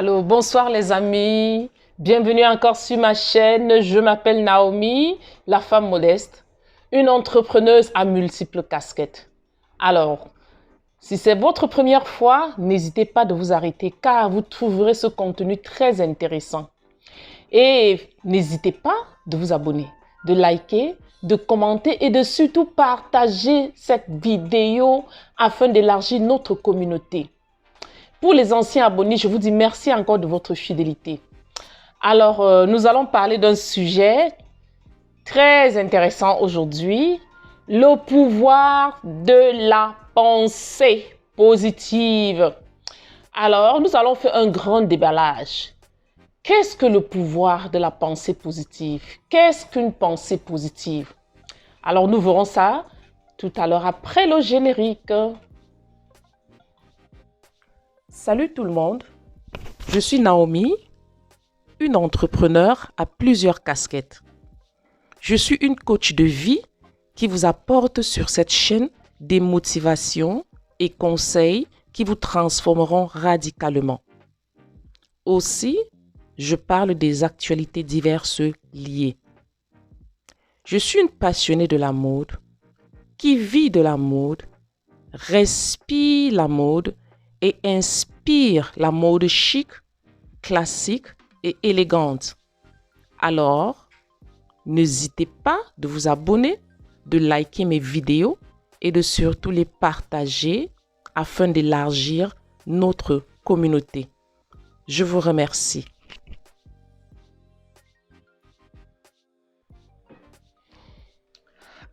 Allô, bonsoir les amis. Bienvenue encore sur ma chaîne. Je m'appelle Naomi, la femme modeste, une entrepreneuse à multiples casquettes. Alors, si c'est votre première fois, n'hésitez pas de vous arrêter car vous trouverez ce contenu très intéressant. Et n'hésitez pas de vous abonner, de liker, de commenter et de surtout partager cette vidéo afin d'élargir notre communauté. Pour les anciens abonnés, je vous dis merci encore de votre fidélité. Alors, nous allons parler d'un sujet très intéressant aujourd'hui, le pouvoir de la pensée positive. Alors, nous allons faire un grand déballage. Qu'est-ce que le pouvoir de la pensée positive? Qu'est-ce qu'une pensée positive? Alors, nous verrons ça tout à l'heure après le générique. Salut tout le monde, je suis Naomi, une entrepreneure à plusieurs casquettes. Je suis une coach de vie qui vous apporte sur cette chaîne des motivations et conseils qui vous transformeront radicalement. Aussi, je parle des actualités diverses liées. Je suis une passionnée de la mode, qui vit de la mode, respire la mode et inspire la mode chic, classique et élégante. Alors, n'hésitez pas de vous abonner, de liker mes vidéos et de surtout les partager afin d'élargir notre communauté. Je vous remercie.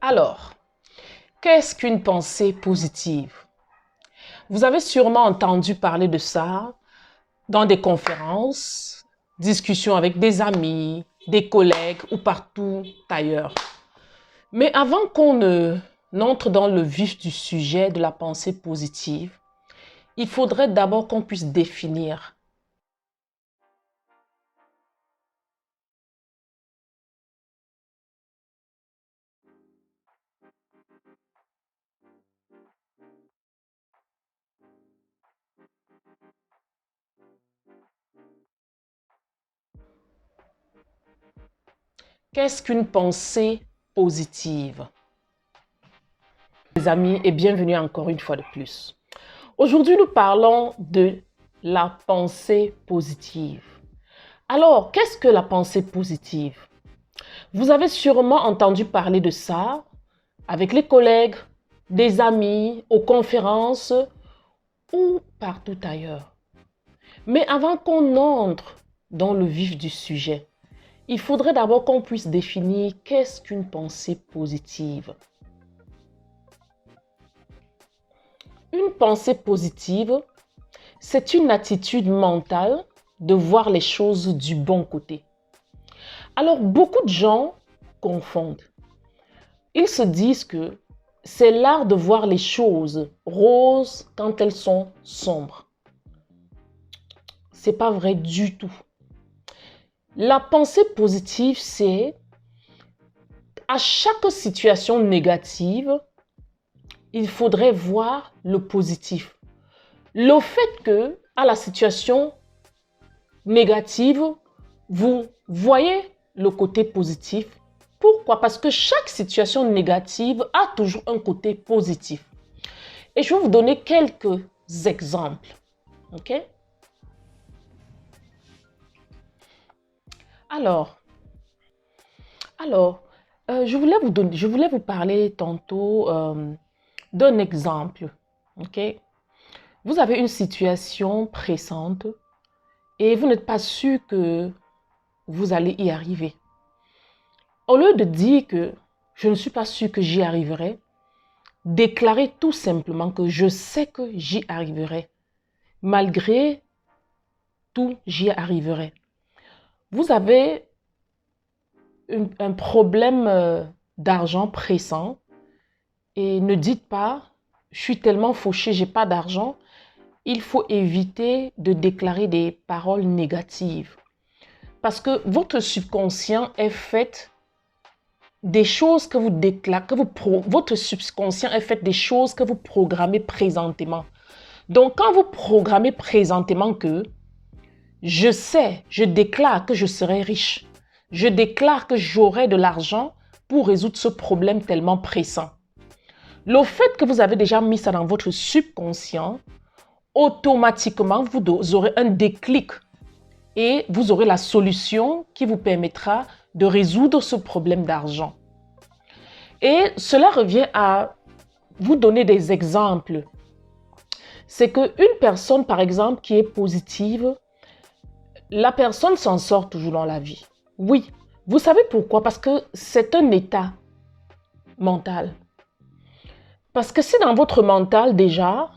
Alors, qu'est-ce qu'une pensée positive? Vous avez sûrement entendu parler de ça dans des conférences, discussions avec des amis, des collègues ou partout ailleurs. Mais avant qu'on n'entre dans le vif du sujet de la pensée positive, il faudrait d'abord qu'on puisse définir. Qu'est-ce qu'une pensée positive? Les amis, et bienvenue encore une fois de plus. Aujourd'hui, nous parlons de la pensée positive. Alors, qu'est-ce que la pensée positive? Vous avez sûrement entendu parler de ça avec les collègues, des amis, aux conférences ou partout ailleurs. Mais avant qu'on entre dans le vif du sujet, il faudrait d'abord qu'on puisse définir qu'est-ce qu'une pensée positive. Une pensée positive, c'est une attitude mentale de voir les choses du bon côté. Alors, beaucoup de gens confondent. Ils se disent que c'est l'art de voir les choses roses quand elles sont sombres. C'est pas vrai du tout. La pensée positive, c'est à chaque situation négative, il faudrait voir le positif. Le fait que à la situation négative, vous voyez le côté positif. Pourquoi? Parce que chaque situation négative a toujours un côté positif. Et je vais vous donner quelques exemples. OK? Alors, je voulais vous parler tantôt d'un exemple. OK? Vous avez une situation pressante et vous n'êtes pas sûr que vous allez y arriver. Au lieu de dire que je ne suis pas sûr que j'y arriverai, déclarez tout simplement que je sais que j'y arriverai. Malgré tout, j'y arriverai. Vous avez un problème d'argent pressant et ne dites pas « je suis tellement fauché, j'ai pas d'argent ». Il faut éviter de déclarer des paroles négatives parce que votre subconscient est fait des choses que vous déclarez, votre subconscient est fait des choses que vous programmez présentement. Donc, quand vous programmez présentement que Je sais, je déclare que je serai riche. Je déclare que j'aurai de l'argent pour résoudre ce problème tellement pressant. Le fait que vous avez déjà mis ça dans votre subconscient, automatiquement, vous aurez un déclic et vous aurez la solution qui vous permettra de résoudre ce problème d'argent. Et cela revient à vous donner des exemples. C'est qu'une personne, par exemple, qui est positive, la personne s'en sort toujours dans la vie. Oui, vous savez pourquoi? Parce que c'est un état mental. Parce que si dans votre mental déjà,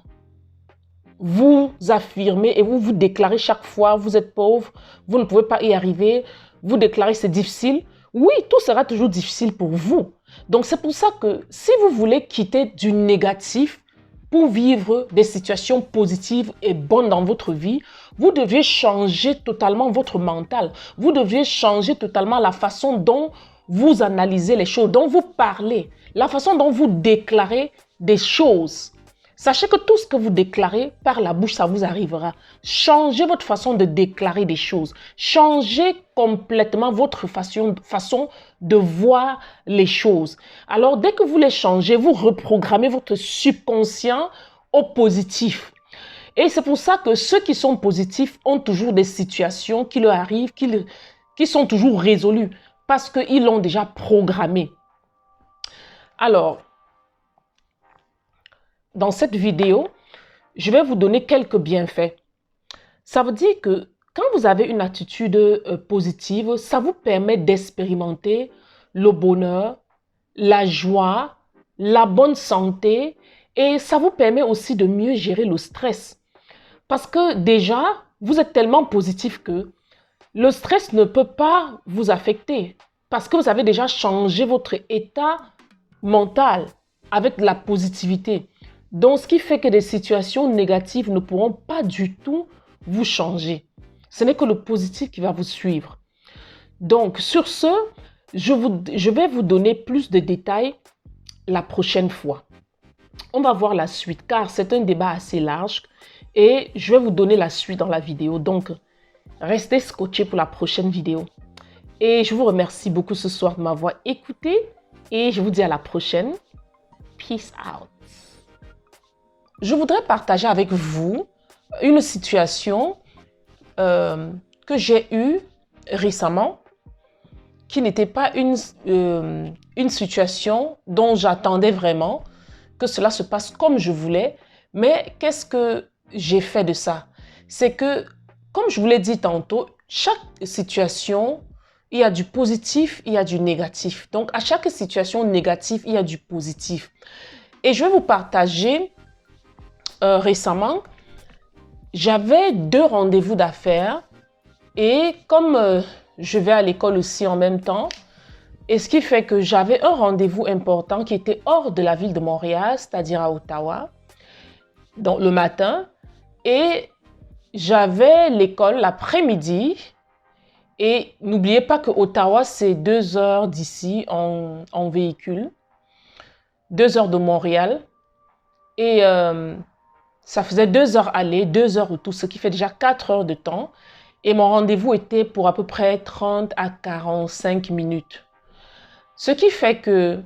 vous affirmez et vous vous déclarez chaque fois, vous êtes pauvre, vous ne pouvez pas y arriver, vous déclarez c'est difficile, oui, tout sera toujours difficile pour vous. Donc c'est pour ça que si vous voulez quitter du négatif pour vivre des situations positives et bonnes dans votre vie, vous devez changer totalement votre mental. Vous devez changer totalement la façon dont vous analysez les choses, dont vous parlez, la façon dont vous déclarez des choses. Sachez que tout ce que vous déclarez par la bouche, ça vous arrivera. Changez votre façon de déclarer des choses. Changez complètement votre façon de voir les choses. Alors, dès que vous les changez, vous reprogrammez votre subconscient au positif. Et c'est pour ça que ceux qui sont positifs ont toujours des situations qui leur arrivent, qui sont toujours résolues, parce qu'ils l'ont déjà programmé. Alors, dans cette vidéo, je vais vous donner quelques bienfaits. Ça veut dire que quand vous avez une attitude positive, ça vous permet d'expérimenter le bonheur, la joie, la bonne santé et ça vous permet aussi de mieux gérer le stress. Parce que déjà, vous êtes tellement positif que le stress ne peut pas vous affecter parce que vous avez déjà changé votre état mental avec la positivité. Donc, ce qui fait que des situations négatives ne pourront pas du tout vous changer. Ce n'est que le positif qui va vous suivre. Donc, sur ce, je vais vous donner plus de détails la prochaine fois. On va voir la suite car c'est un débat assez large et je vais vous donner la suite dans la vidéo. Donc, restez scotchés pour la prochaine vidéo. Et je vous remercie beaucoup ce soir de m'avoir écouté et je vous dis à la prochaine. Peace out. Je voudrais partager avec vous une situation que j'ai eue récemment qui n'était pas une situation dont j'attendais vraiment que cela se passe comme je voulais. Mais qu'est-ce que j'ai fait de ça? C'est que, comme je vous l'ai dit tantôt, chaque situation, il y a du positif, il y a du négatif. Donc, à chaque situation négative, il y a du positif. Et je vais vous partager récemment, j'avais 2 rendez-vous d'affaires et comme je vais à l'école aussi en même temps, et ce qui fait que j'avais un rendez-vous important qui était hors de la ville de Montréal, c'est-à-dire à Ottawa, donc le matin, et j'avais l'école l'après-midi. Et n'oubliez pas que Ottawa, c'est 2 heures d'ici en véhicule, 2 heures de Montréal, et ça faisait 2 heures aller, 2 heures retour, ce qui fait déjà 4 heures de temps. Et mon rendez-vous était pour à peu près 30 à 45 minutes. Ce qui fait que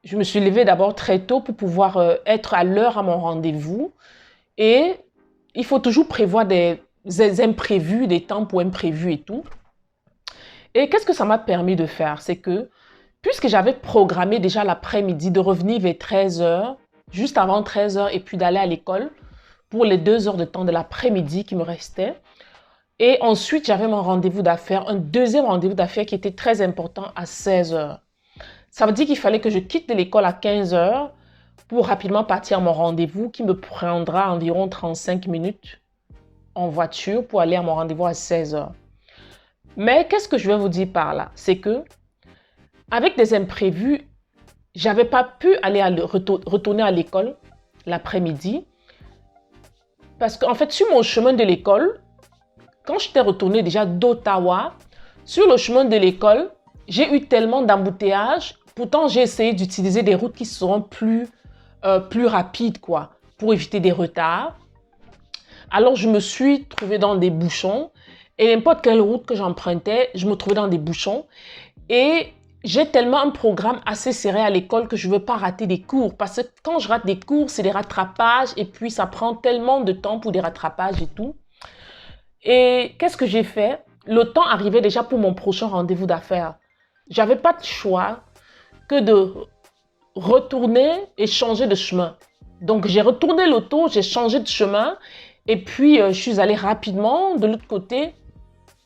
je me suis levée d'abord très tôt pour pouvoir être à l'heure à mon rendez-vous. Et il faut toujours prévoir des imprévus, des temps pour imprévus et tout. Et qu'est-ce que ça m'a permis de faire? C'est que, puisque j'avais programmé déjà l'après-midi de revenir vers 13 heures, juste avant 13 heures et puis d'aller à l'école pour les 2 heures de temps de l'après-midi qui me restaient. Et ensuite, j'avais mon rendez-vous d'affaires, un deuxième rendez-vous d'affaires qui était très important à 16 heures. Ça veut dire qu'il fallait que je quitte l'école à 15 heures pour rapidement partir à mon rendez-vous qui me prendra environ 35 minutes en voiture pour aller à mon rendez-vous à 16 heures. Mais qu'est-ce que je vais vous dire par là? C'est que avec des imprévus, j'avais pas pu aller retourner à l'école l'après-midi parce qu'en fait, sur mon chemin de l'école, quand j'étais retournée déjà d'Ottawa, sur le chemin de l'école, j'ai eu tellement d'embouteillages. Pourtant, j'ai essayé d'utiliser des routes qui seront plus rapides, quoi, pour éviter des retards. Alors, je me suis trouvée dans des bouchons. Et n'importe quelle route que j'empruntais, je me trouvais dans des bouchons. Et j'ai tellement un programme assez serré à l'école que je ne veux pas rater des cours. Parce que quand je rate des cours, c'est des rattrapages. Et puis, ça prend tellement de temps pour des rattrapages et tout. Et qu'est-ce que j'ai fait? Le temps arrivait déjà pour mon prochain rendez-vous d'affaires. J'avais pas de choix que de retourner et changer de chemin. Donc, j'ai retourné l'auto, j'ai changé de chemin. Et puis, je suis allée rapidement de l'autre côté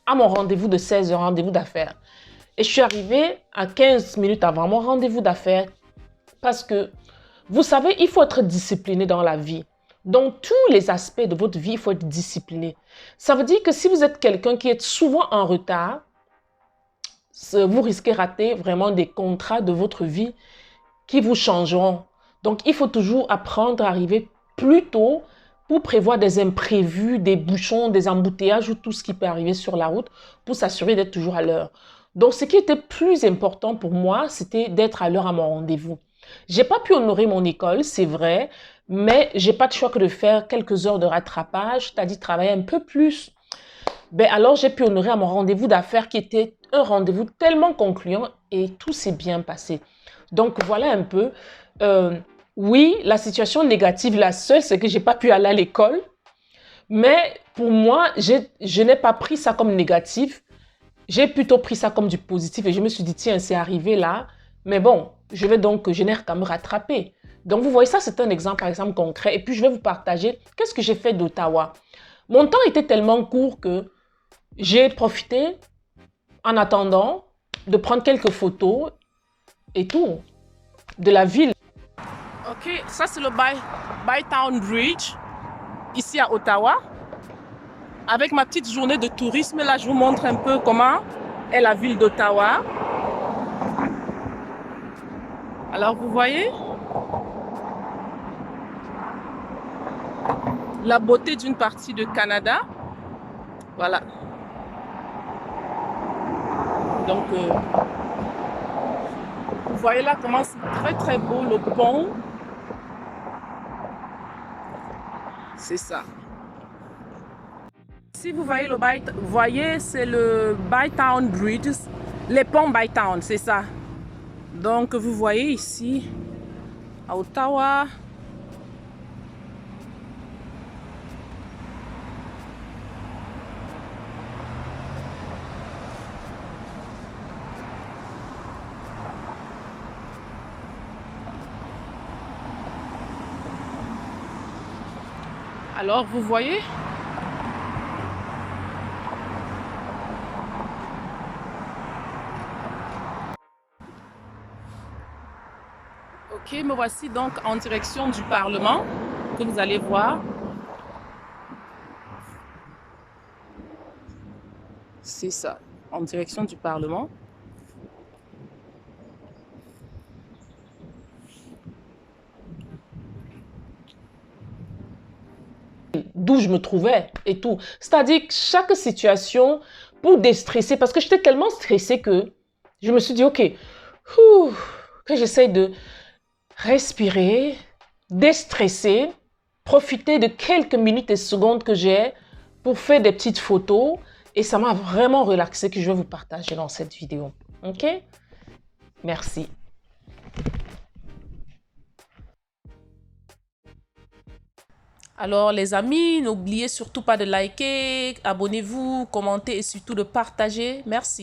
à mon rendez-vous de 16h, rendez-vous d'affaires. Et je suis arrivée à 15 minutes avant mon rendez-vous d'affaires parce que, vous savez, il faut être discipliné dans la vie. Dans tous les aspects de votre vie, il faut être discipliné. Ça veut dire que si vous êtes quelqu'un qui est souvent en retard, vous risquez de rater vraiment des contrats de votre vie qui vous changeront. Donc, il faut toujours apprendre à arriver plus tôt pour prévoir des imprévus, des bouchons, des embouteillages ou tout ce qui peut arriver sur la route pour s'assurer d'être toujours à l'heure. Donc, ce qui était plus important pour moi, c'était d'être à l'heure à mon rendez-vous. J'ai pas pu honorer mon école, c'est vrai, mais j'ai pas de choix que de faire quelques heures de rattrapage, c'est-à-dire travailler un peu plus. Ben alors, j'ai pu honorer à mon rendez-vous d'affaires qui était un rendez-vous tellement concluant et tout s'est bien passé. Donc, voilà un peu. Oui, la situation négative, la seule, c'est que j'ai pas pu aller à l'école. Mais pour moi, je n'ai pas pris ça comme négatif. J'ai plutôt pris ça comme du positif et je me suis dit, tiens, c'est arrivé là. Mais bon, je vais donc générer qu'à me rattraper. Donc, vous voyez, ça, c'est un exemple, par exemple, concret. Et puis, je vais vous partager qu'est-ce que j'ai fait d'Ottawa. Mon temps était tellement court que j'ai profité, en attendant, de prendre quelques photos et tout, de la ville. Ok, ça, c'est le Bytown Bridge, ici à Ottawa. Avec ma petite journée de tourisme, là, je vous montre un peu comment est la ville d'Ottawa. Alors, vous voyez la beauté d'une partie du Canada. Voilà. Donc, vous voyez là comment c'est très très beau le pont. C'est ça. Si vous voyez, c'est le Bytown Bridge, les ponts Bytown, c'est ça. Donc, vous voyez ici, à Ottawa. Alors, vous voyez? Ok, me voici donc en direction du Parlement, que vous allez voir. C'est ça, en direction du Parlement. D'où je me trouvais et tout. C'est-à-dire que chaque situation, pour déstresser, parce que j'étais tellement stressée que je me suis dit, ok, que j'essaye de respirer, déstresser, profiter de quelques minutes et secondes que j'ai pour faire des petites photos. Et ça m'a vraiment relaxé que je vais vous partager dans cette vidéo. Ok? Merci. Alors les amis, n'oubliez surtout pas de liker, abonnez-vous, commentez et surtout de partager. Merci.